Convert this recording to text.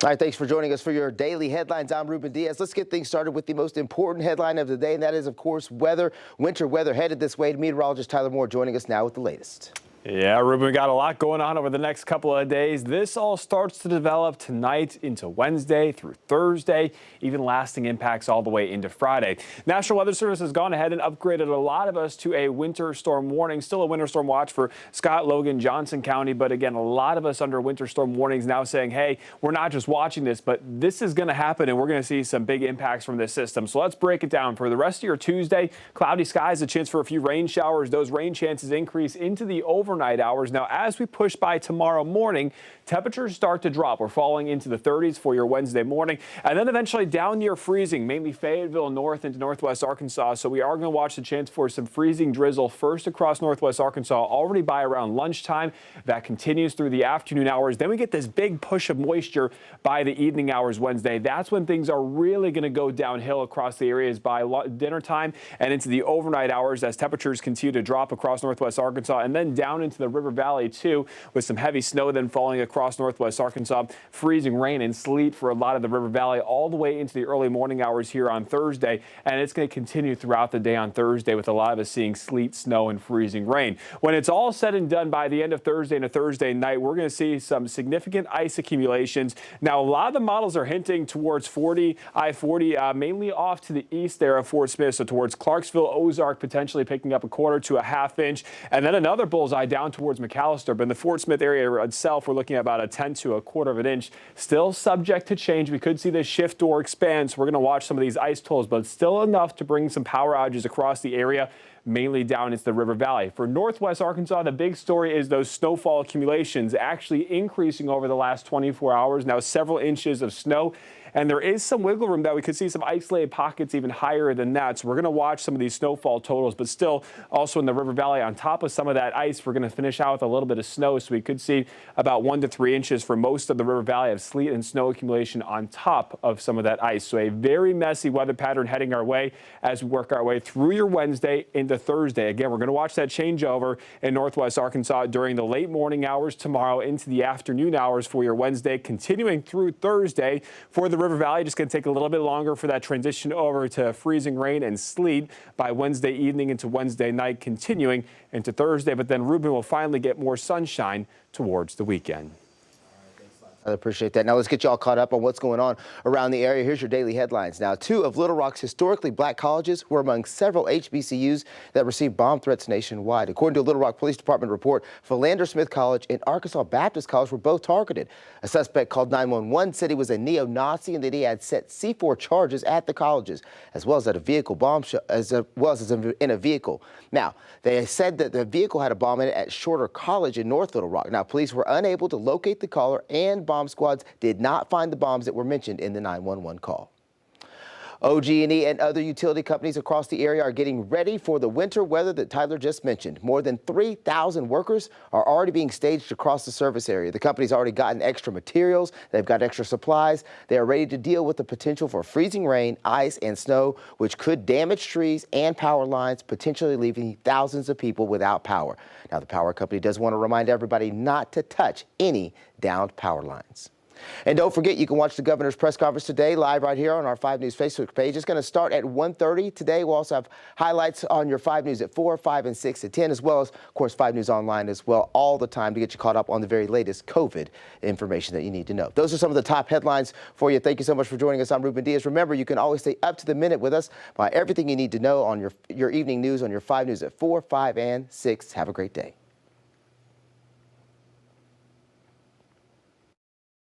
All right, thanks for joining us for your daily headlines. I'm Ruben Diaz. Let's get things started with the most important headline of the day, and that is, of course, weather. Winter weather headed this way. Meteorologist Tyler Moore joining us now with the latest. Yeah, Ruben, we got a lot going on over the next couple of days. This all starts to develop tonight into Wednesday through Thursday, even lasting impacts all the way into Friday. National Weather Service has gone ahead and upgraded a lot of us to a winter storm warning. Still a winter storm watch for Scott, Logan, Johnson County. But again, a lot of us under winter storm warnings now saying, hey, we're not just watching this, but this is going to happen and we're going to see some big impacts from this system. So let's break it down. For the rest of your Tuesday, cloudy skies, a chance for a few rain showers. Those rain chances increase into the overnight hours. Now, as we push by tomorrow morning, temperatures start to drop. We're falling into the 30s for your Wednesday morning, and then eventually down near freezing, mainly Fayetteville north into northwest Arkansas. So we are going to watch the chance for some freezing drizzle first across northwest Arkansas already by around lunchtime. That continues through the afternoon hours. Then we get this big push of moisture by the evening hours Wednesday. That's when things are really going to go downhill across the areas by dinner time and into the overnight hours as temperatures continue to drop across northwest Arkansas and then down into the River Valley too, with some heavy snow then falling across northwest Arkansas, freezing rain and sleet for a lot of the River Valley all the way into the early morning hours here on Thursday. And it's going to continue throughout the day on Thursday with a lot of us seeing sleet, snow and freezing rain. When it's all said and done by the end of Thursday and a Thursday night, we're going to see some significant ice accumulations. Now, a lot of the models are hinting towards I-40, mainly off to the east there of Fort Smith, so towards Clarksville, Ozark, potentially picking up a quarter to a half inch, and then another bullseye down towards McAllister. But in the Fort Smith area itself, we're looking at about a 10 to a quarter of an inch. Still subject to change. We could see this shift or expand, so we're going to watch some of these ice totals, but still enough to bring some power outages across the area, mainly down into the River Valley. For northwest Arkansas, the big story is those snowfall accumulations actually increasing over the last 24 hours. Now several inches of snow, and there is some wiggle room that we could see some isolated pockets even higher than that. So we're going to watch some of these snowfall totals, but still also in the River Valley on top of some of that ice, we're going to finish out with a little bit of snow. So we could see about 1 to 3 inches for most of the River Valley of sleet and snow accumulation on top of some of that ice. So a very messy weather pattern heading our way as we work our way through your Wednesday into Thursday. Again, we're going to watch that changeover in northwest Arkansas during the late morning hours tomorrow into the afternoon hours for your Wednesday, continuing through Thursday. For the River Valley, just going to take a little bit longer for that transition over to freezing rain and sleet by Wednesday evening into Wednesday night, continuing into Thursday. But then Ruben will finally get more sunshine towards the weekend. I appreciate that. Now let's get you all caught up on what's going on around the area. Here's your daily headlines. Now, 2 of Little Rock's historically black colleges were among several HBCUs that received bomb threats nationwide. According to a Little Rock Police Department report, Philander Smith College and Arkansas Baptist College were both targeted. A suspect called 911 said he was a neo-Nazi and that he had set C4 charges at the colleges, as well as at a vehicle in a vehicle. Now, they said that the vehicle had a bomb in it at Shorter College in North Little Rock. Now, police were unable to locate the caller, and bomb squads did not find the bombs that were mentioned in the 911 call. OG&E and other utility companies across the area are getting ready for the winter weather that Tyler just mentioned. More than 3,000 workers are already being staged across the service area. The company's already gotten extra materials. They've got extra supplies. They are ready to deal with the potential for freezing rain, ice, and snow, which could damage trees and power lines, potentially leaving thousands of people without power. Now, the power company does want to remind everybody not to touch any downed power lines. And don't forget, you can watch the governor's press conference today live right here on our 5 News Facebook page. It's going to start at 1:30 today. We'll also have highlights on your 5 News at 4, 5, and 6 at 10, as well as, of course, 5 News online as well, all the time to get you caught up on the very latest COVID information that you need to know. Those are some of the top headlines for you. Thank you so much for joining us. I'm Ruben Diaz. Remember, you can always stay up to the minute with us by everything you need to know on your evening news on your 5 News at 4, 5, and 6. Have a great day.